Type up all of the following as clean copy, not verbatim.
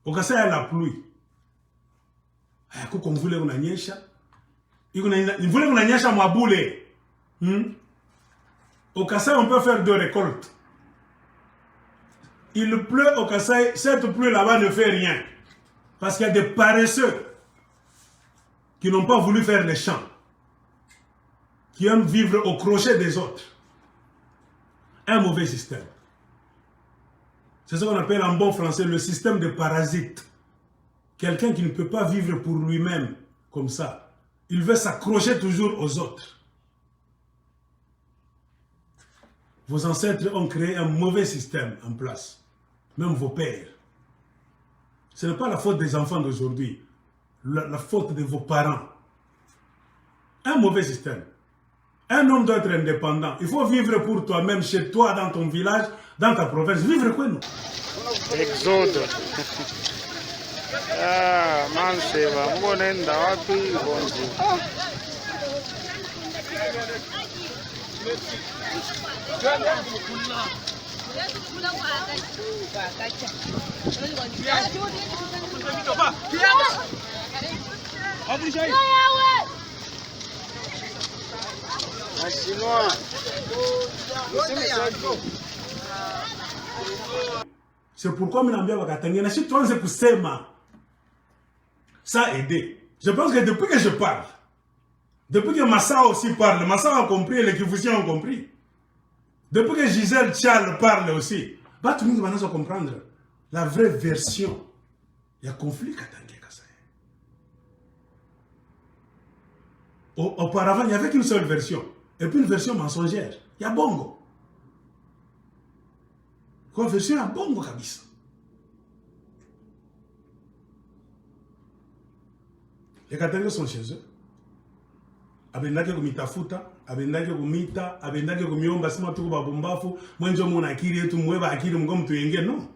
Au Kassai, il y a la pluie. Qu'on voulait qu'on agnèche. Il voulait qu'on agnèche à Maboule. Au Kassai, on peut faire 2 récoltes. Il pleut au Kassai, cette pluie là-bas ne fait rien. Parce qu'il y a des paresseux qui n'ont pas voulu faire les champs. Qui aiment vivre au crochet des autres. Un mauvais système. C'est ce qu'on appelle en bon français le système de parasite. Quelqu'un qui ne peut pas vivre pour lui-même comme ça. Il veut s'accrocher toujours aux autres. Vos ancêtres ont créé un mauvais système en place. Même vos pères. Ce n'est pas la faute des enfants d'aujourd'hui. La faute de vos parents. Un mauvais système. Un homme doit être indépendant. Il faut vivre pour toi-même, chez toi, dans ton village, dans ta province. Vivre quoi, nous? Exode. Ah, Manseva, Monenda, Wapi, Bonzi. C'est pourquoi si toi c'est pour ça a aidé. Je pense que depuis que je parle, depuis que Massa aussi parle, Massa a compris et les Kivusiens ont compris. Depuis que Gisèle Charles parle aussi, tout le monde va comprendre la vraie version. Il y a conflit Katangé Kassai. Auparavant, il n'y avait qu'une seule version. Et puis une version mensongère. Il y a Bongo. Quoi, version à Bongo Kabisa. Les Katangés sont chez eux. Abendake kumitafuta, abendake kumita, abendake kumiomba sima tuku babumbafu, mwenjo muna akiri yetu mweba akiri mgomu tuyenge, non.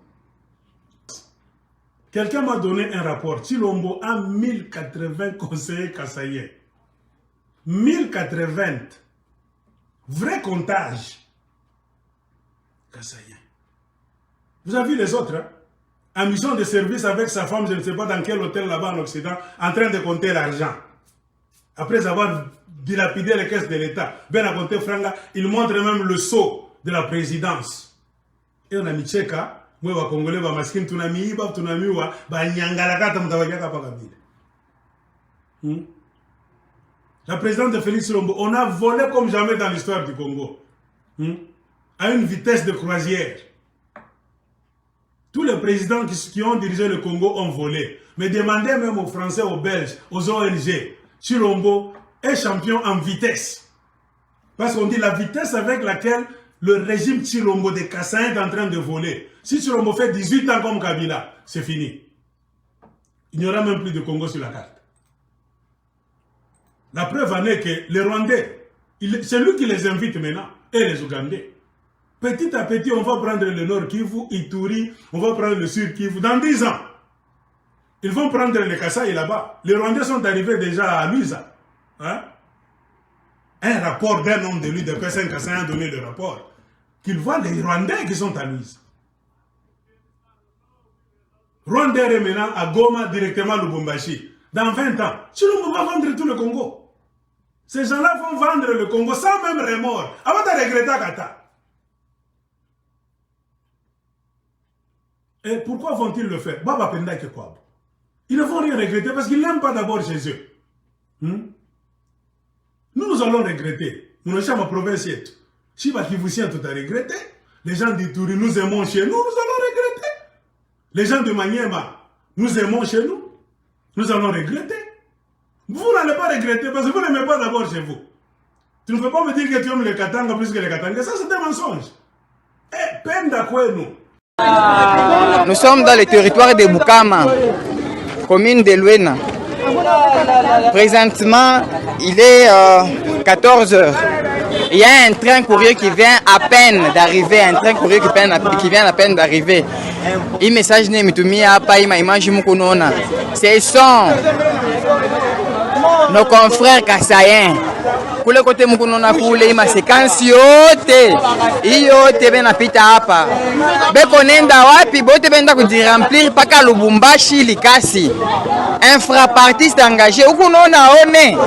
Quelqu'un m'a donné un rapport. Chilombo a 1080 conseillers kassaïens. 1080. Vrai comptage. Kassaïens. Vous avez vu les autres, hein? En mission de service avec sa femme, je ne sais pas dans quel hôtel là-bas en Occident, en train de compter l'argent. Après avoir dilapidé les caisses de l'État, ben à compter franga, il montre même le sceau de la présidence. Et on a mis Tcheka, moi, va Congolais, va maskin, tunami, va tunami, va nyangalaka, tamtawaka, pakabile. La présidente de Félix Lombo, on a volé comme jamais dans l'histoire du Congo. À une vitesse de croisière. Tous les présidents qui ont dirigé le Congo ont volé. Mais demandez même aux Français, aux Belges, aux ONG. Chilombo est champion en vitesse. Parce qu'on dit la vitesse avec laquelle le régime Chilombo de Kassai est en train de voler. Si Chilombo fait 18 ans comme Kabila, c'est fini. Il n'y aura même plus de Congo sur la carte. La preuve en est que les Rwandais, c'est lui qui les invite maintenant, et les Ougandais. Petit à petit, on va prendre le Nord Kivu, Ituri, on va prendre le Sud Kivu. Dans 10 ans, ils vont prendre les Kassai là-bas. Les Rwandais sont arrivés déjà à Luisa. Hein? Un rapport d'un homme de lui, de Pessin Kassai, a donné le rapport. Qu'ils voient les Rwandais qui sont à Luisa. Rwandais est maintenant à Goma, directement à Lubumbashi. Dans 20 ans, Chilombo va vendre tout le Congo. Ces gens-là vont vendre le Congo sans même remords. Avant de regretter Kata. Et pourquoi vont-ils le faire? Baba Penda Kekwab. Ils ne vont rien regretter parce qu'ils n'aiment pas d'abord chez eux. Nous allons regretter. Nous sommes en province. Si Bakivoussien tout a regretté, les gens d'Ituri nous aimons chez nous, nous allons regretter. Les gens de Maniema nous aimons chez nous, nous allons regretter. Vous n'allez pas regretter parce que vous n'aimez pas d'abord chez vous. Tu ne peux pas me dire que tu aimes les Katanga plus que les Katanga. Ça, c'est un mensonge. Eh, Penda Kwenu. Nous sommes dans le territoire de Bukama, commune de Luena. Présentement, il est 14 h. Il y a un train courrier qui vient à peine d'arriver, qui vient à peine d'arriver. Un message n'est pas image mukunona. Ce sont nos confrères kassaïens kule kote mukunona kule ima sekansi yote iyote benapita hapa beko nenda wapi bote benda kudiremplir paka Lubumbashi Likasi infrapartiste engagé ukunona one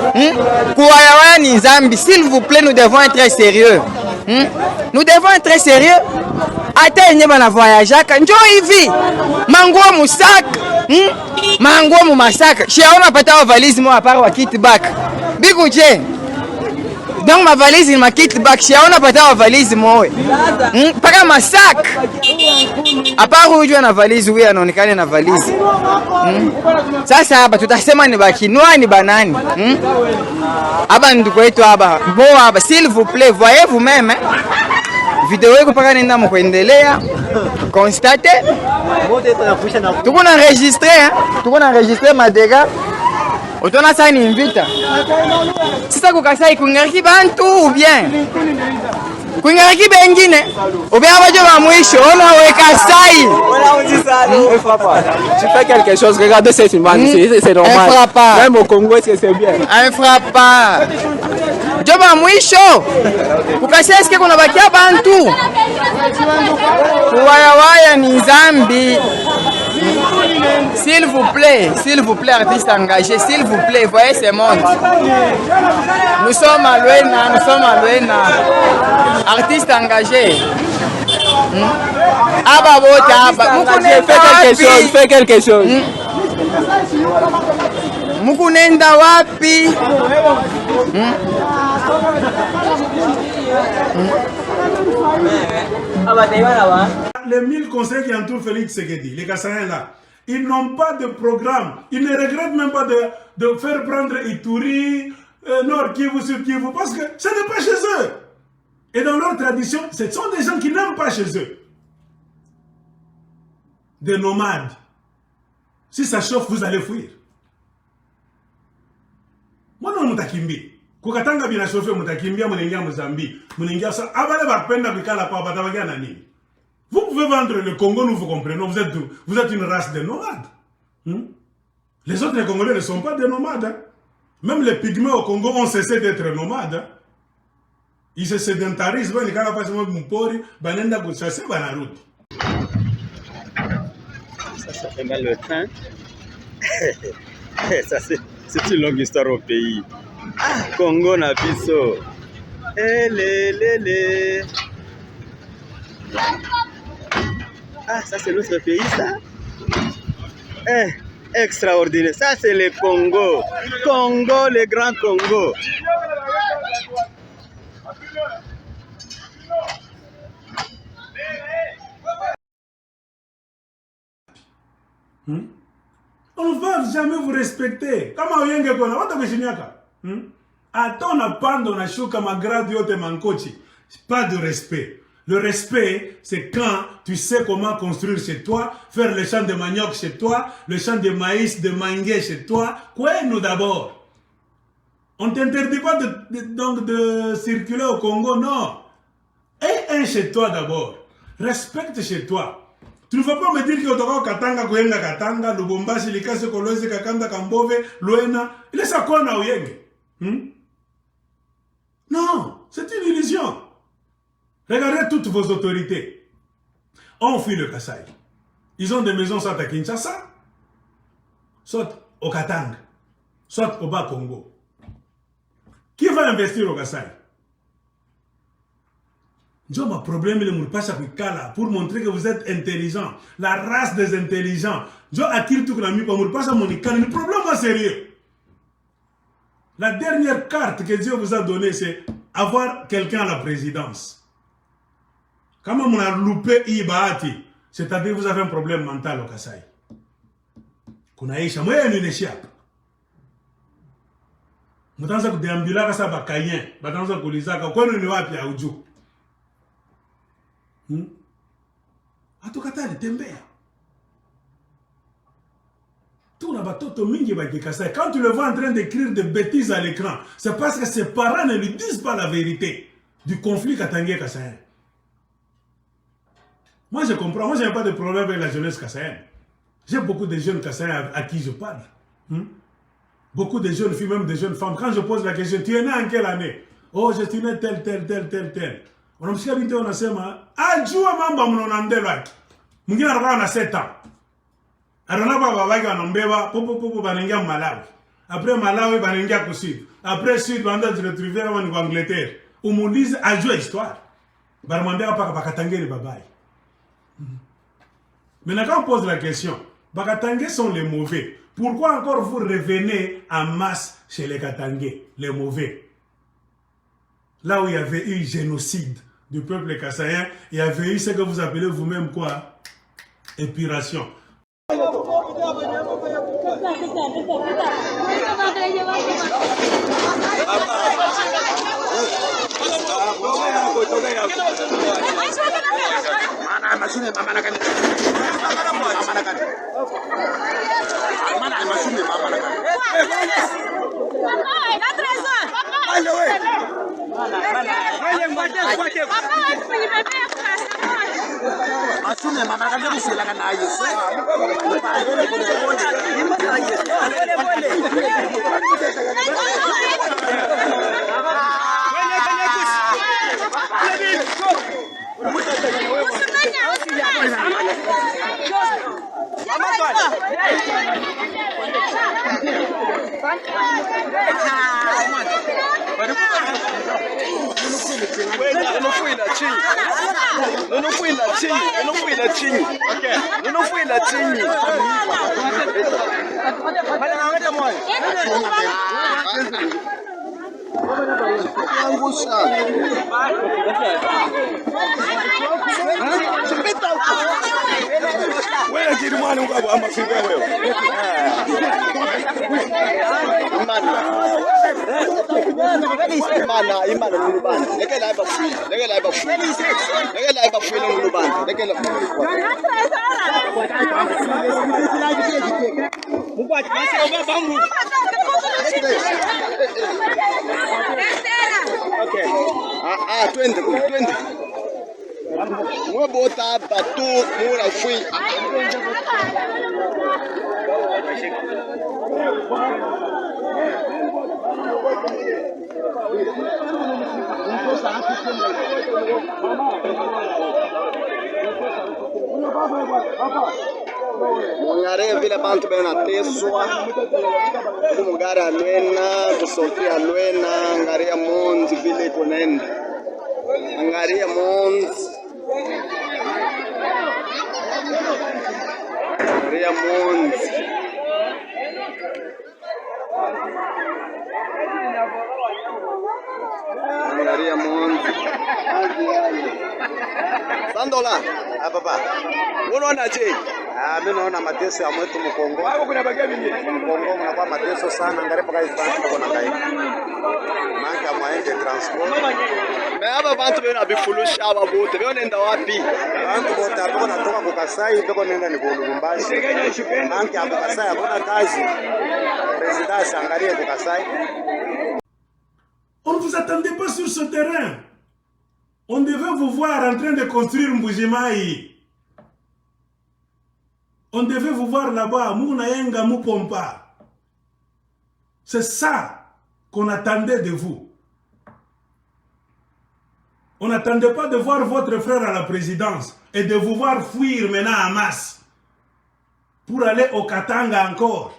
kuwayawaya ni Nzambi. S'il vous plaît, nous devons être sérieux. Nous devons être sérieux. Ata yenye bana voyageaka njo hivi manguo musak manguo mu masaka shiaona pata wa valise mo apart wa kit back bikuje donc ma valise ni ma kit back shiaona pata wa valise mo paka masak apart ujue na valise huyu anaonekana na valise sasa hapa tutasema ni bakinwa ni banani hapa ndugu wetu hapa bo hapa s'il vous plaît voyez vous même video yako paka nenda mkuendelea constate tuko na enregistrer madega utona sasa ni invita sasa kukasai kungariki bantu ou bien kungariki bengine ou bien abajo ba mwisho ona weka sai tu fais quelque chose, regardez cette image, c'est normal. Même au Congo, c'est bien. Un frappa. Joba mwisho. Kukasai eske kuna bakia bantu. Waya ni Nzambi. S'il vous plaît, artiste engagé, s'il vous plaît, voyez ce monde. Nous sommes à Luena, artiste engagé. Fais quelque chose. Mukunenda wapi? Les 1000 conseillers qui entourent Félix Tshisekedi, les Kassaïens là, ils n'ont pas de programme. Ils ne regrettent même pas de faire prendre Ituri, Nord Kivu, Sud Kivu, parce que ce n'est pas chez eux. Et dans leur tradition, ce sont des gens qui n'aiment pas chez eux. Des nomades. Si ça chauffe, vous allez fuir. Moi non, mutakimbi. Kukatanga bina chauffe, mutakimbia, munengia Mozambique. Munengia ça. Abale bakpenda bikala pa batabagia nani. Vous pouvez vendre le Congo, nous vous comprenons. Vous êtes une race de nomades. Les autres Congolais ne sont pas des nomades. Hein? Même les pygmées au Congo ont cessé d'être nomades. Hein? Ils se sédentarisent. Ils Ça fait mal le train. Ça, c'est une longue histoire au pays. Ah, Congo na biso. Ah, ça c'est notre pays, ça. Extraordinaire. Ça c'est le Congo. Congo, le grand Congo. On ne va jamais vous respecter. Kama uyenge kona, wata kushimiaka. Ata on a pando na shuka magradi yote mankochi. Pas de respect. Le respect, c'est quand tu sais comment construire chez toi, faire le champ de manioc chez toi, le champ de maïs, de mangué chez toi. Quoi, nous d'abord? On ne t'interdit pas de circuler au Congo, non. Et un chez toi d'abord. Respecte chez toi. Tu ne vas pas me dire que tu Katanga, Kuyenga Katanga, Lubumbashi, Likase, Kolwezi, Kakanda, Kambove, Luena. Il est ça quoi, na Oyenge? Non, c'est une illusion. Regardez toutes vos autorités. On fuit le Kasaï. Ils ont des maisons soit à Kinshasa, soit au Katanga, soit au Bas-Congo. Qui va investir au Kasaï? J'ai un problème pour montrer que vous êtes intelligent. La race des intelligents. J'ai acquis tout le monde pour le problème sérieux. La dernière carte que Dieu vous a donnée, c'est avoir quelqu'un à la présidence. Quand on a loupé Ibahati, c'est-à-dire que vous avez un problème mental au Kasaï. Kunaisha, moi il y a une échappe. Mutanza kudeambula kasa bakayen, batanza kulizaka, kwa nini wapi ya uju? Atukatali tembea. Tout la batoto mingi baki Kasaï. Quand tu le vois en train d'écrire des bêtises à l'écran, c'est parce que ses parents ne lui disent pas la vérité du conflit Katangé Kasaïen. Moi je comprends, moi je n'ai pas de problème avec la jeunesse kassaïenne. J'ai beaucoup de jeunes kassaïens à qui je parle. beaucoup de jeunes filles, même de jeunes femmes, quand je pose la question, tu es né en quelle année? Oh, je suis né tel. Unamsikia binti wanasema, ajua mambo mnonandelaki. Mwingine anakuwa na 7 ans. Anaona baba wake anambeba, popo banaingia Malawi. Après Malawi banaingia ku Sud. Après Sud banaenda se retrouver kama ni Angleterre. Umuulize ajua histoire. Baramwambia hapa bakatangeli babaye. Maintenant quand on pose la question, Bakatangais sont les mauvais. Pourquoi encore vous revenez en masse chez les Katangais, les mauvais? Là où il y avait eu génocide du peuple kassaïen, il y avait eu ce que vous appelez vous-même quoi? Épuration. Twende. Mwebota batu mura fui. Mungare vile bantu benateswa kumugara alwena kusofia alwena ngaria monzi vile kunenda ngaria monzi Sandola papa unaona je? Mimi naona mateso ya mwetu Mkongo. Mkongo mnakuwa mateso sana ngaripo guys bantu kuna kai. Manka mwaende transport. Na hapa bantu bena bifulusha hapa bote. Beo nenda wapi? Bantu bote hapo natoka kwa Kasai, beko nenda ni Lubumbashi. Manka hapo Kasai hakuna kazi. President angalie kwa Kasai. On ne vous attendait pas sur ce terrain. On devait vous voir en train de construire Mbujimaï. On devait vous voir là-bas, Mounayenga Moupompa. C'est ça qu'on attendait de vous. On n'attendait pas de voir votre frère à la présidence et de vous voir fuir maintenant en masse pour aller au Katanga encore.